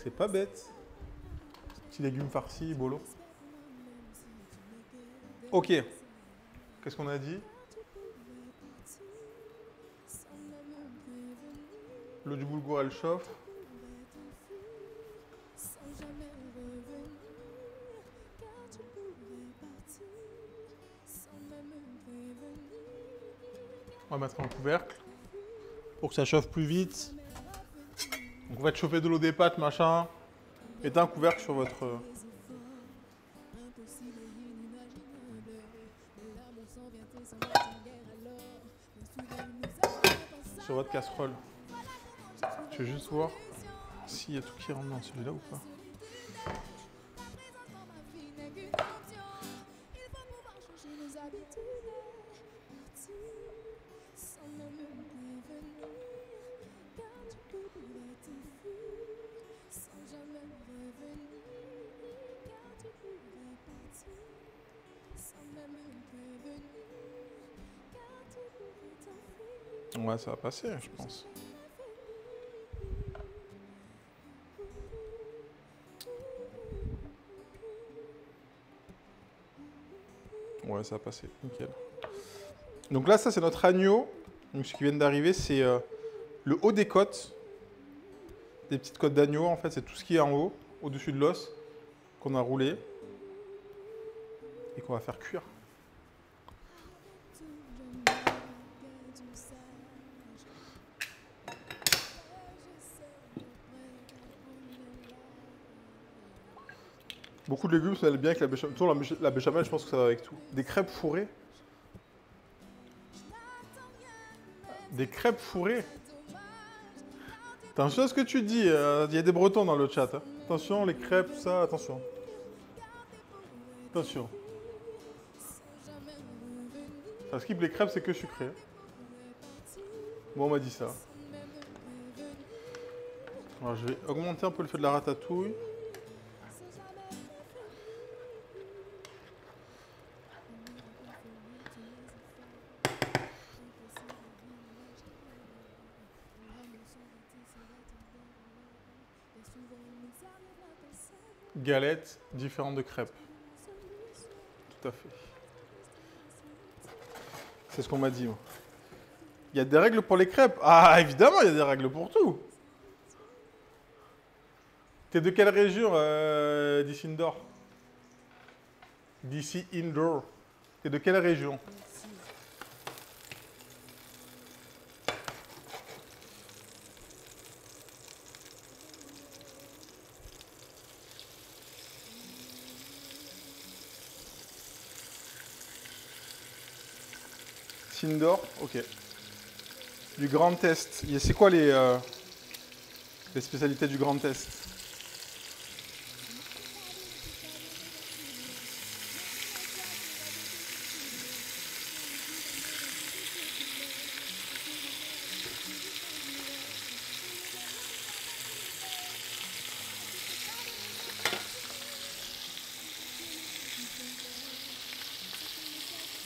C'est pas bête. Petit légumes farcis, bolo. Ok. Qu'est-ce qu'on a dit? L'eau du boulgour, elle chauffe. On va mettre un couvercle pour que ça chauffe plus vite. Donc, on va chauffer de l'eau des pâtes, machin. Mettez un couvercle sur votre... sur votre casserole. Je vais juste voir s'il y a tout qui rentre dans celui-là ou pas. Ouais, ça va passer, je pense. Ouais, ça va passer, nickel. Donc là, ça, c'est notre agneau. Donc, ce qui vient d'arriver, c'est le haut des côtes. Des petites côtes d'agneau, en fait, c'est tout ce qui est en haut, au-dessus de l'os, qu'on a roulé. Et qu'on va faire cuire. Beaucoup de légumes, ça allait bien avec la béchamel. Toujours la béchamel, je pense que ça va avec tout. Des crêpes fourrées. Des crêpes fourrées. Attention à ce que tu dis. Il y a des Bretons dans le chat. Hein. Attention, les crêpes, ça, attention. Attention. Ça skip les crêpes, c'est que sucré. Bon, on m'a dit ça. Alors, je vais augmenter un peu le feu de la ratatouille. Galettes différentes de crêpes. Tout à fait. C'est ce qu'on m'a dit. Moi. Il y a des règles pour les crêpes. Ah, évidemment, il y a des règles pour tout. T'es de quelle région d'ici Indoor? D'ici Indoor. T'es de quelle région? Sindor, ok. Du Grand Est. C'est quoi les spécialités du Grand Est?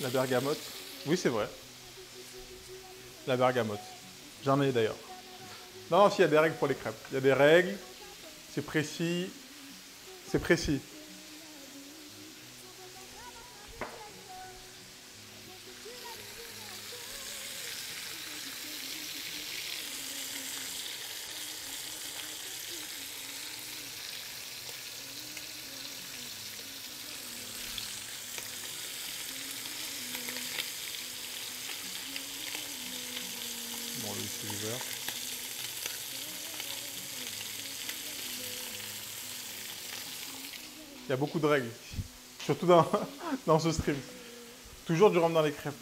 La bergamote. Oui, c'est vrai. La bergamote. J'en ai d'ailleurs. Non, si, il y a des règles pour les crêpes. Il y a des règles. C'est précis. C'est précis. Bon, lui, c'est ouvert. Il y a beaucoup de règles. Surtout dans ce stream. Toujours du rentre dans les crêpes.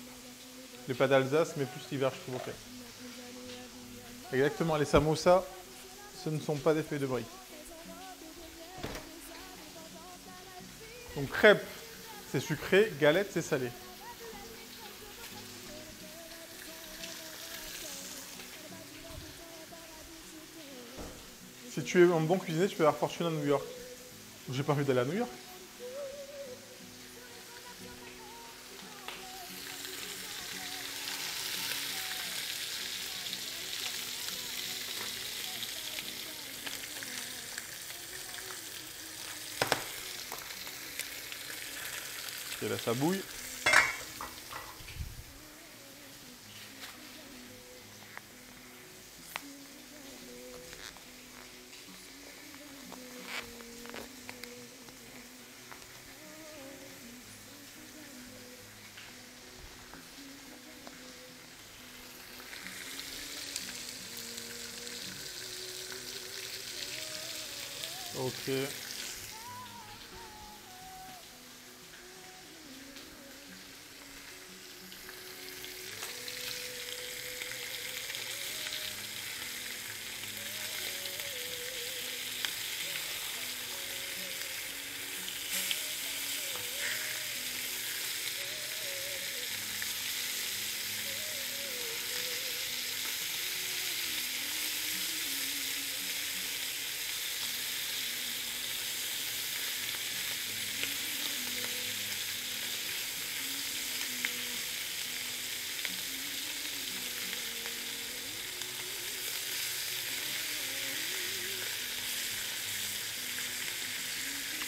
Les pas d'Alsace, mais plus l'hiver, je trouve, ok. Exactement, les samosas, ce ne sont pas des feuilles de briques. Donc crêpes, c'est sucré, galette, c'est salé. Si tu es un bon cuisinier, tu peux avoir fortune à New York. J'ai pas envie d'aller à New York. Ok, là ça bouille. Ok.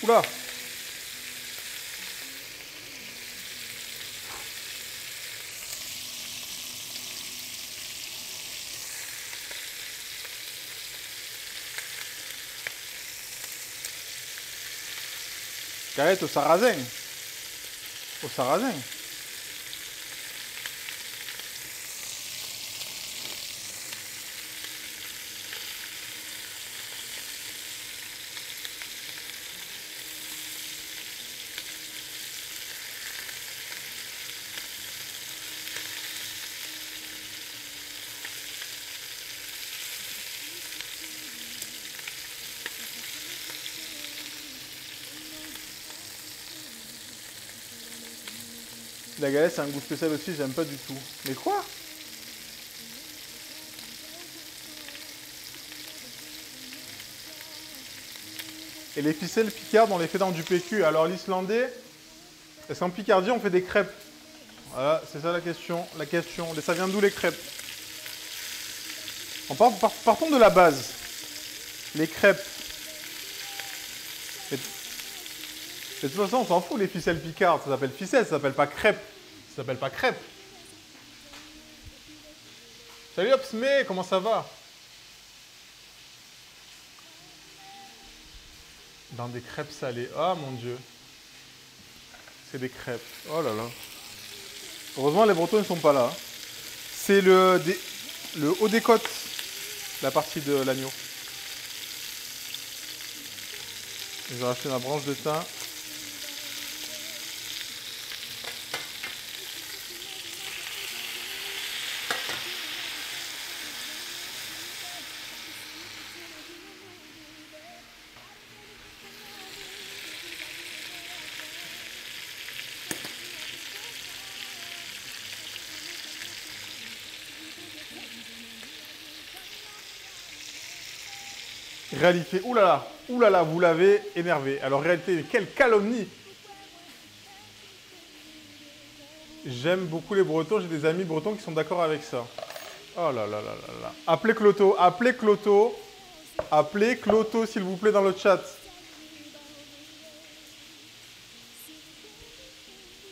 Oula! Galette au sarrasin. Au sarrasin. La galette, c'est un goût spécial aussi, j'aime pas du tout. Mais quoi? Et les ficelles picardes, on les fait dans du PQ. Alors l'islandais, est-ce qu'en Picardie, on fait des crêpes? Voilà, c'est ça la question. Ça vient d'où les crêpes? Partons de la base. Les crêpes. Et de toute façon, on s'en fout, les ficelles picardes. Ça s'appelle ficelle, ça s'appelle pas crêpe. Ça s'appelle pas crêpe. Salut Opsme, comment ça va? Dans des crêpes salées. Oh mon dieu. C'est des crêpes. Oh là là. Heureusement, les Bretons ne sont pas là. C'est le haut des côtes, la partie de l'agneau. Je vais racheter ma branche de thym. Réalité, oulala, vous l'avez énervé. Alors réalité, quelle calomnie! J'aime beaucoup les Bretons, j'ai des amis bretons qui sont d'accord avec ça. Oh là là là là là. Appelez Cloto, s'il vous plaît dans le chat.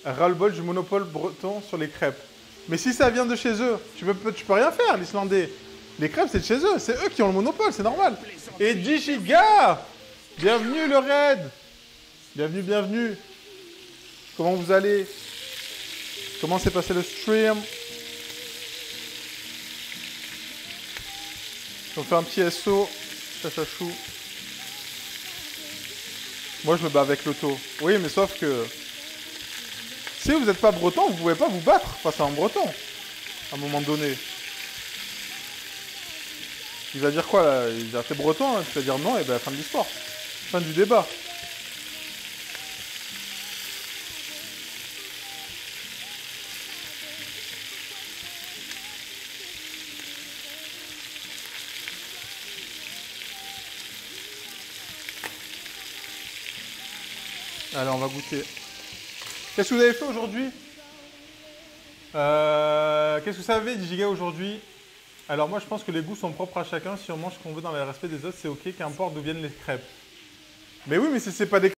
Ras-le-bol du monopole breton sur les crêpes. Mais si ça vient de chez eux, tu peux rien faire, l'Islandais. Les crêpes, c'est de chez eux, c'est eux qui ont le monopole, c'est normal. Et 10 gigas! Bienvenue le raid! Bienvenue. Comment vous allez? Comment s'est passé le stream? On fait un petit SO, chachachou. Moi, je me bats avec l'auto. Oui, mais sauf que... Si vous n'êtes pas breton, vous pouvez pas vous battre face à un breton. À un moment donné. Il va dire quoi là? Il va dire t'es breton, hein? Tu vas dire non, et ben fin de l'histoire. Fin du débat. Allez, on va goûter. Qu'est-ce que vous avez fait aujourd'hui? Qu'est-ce que ça avait 10 gigas aujourd'hui? Alors moi je pense que les goûts sont propres à chacun. Si on mange ce qu'on veut dans le respect des autres, c'est ok, qu'importe d'où viennent les crêpes. Mais oui, mais si c'est pas des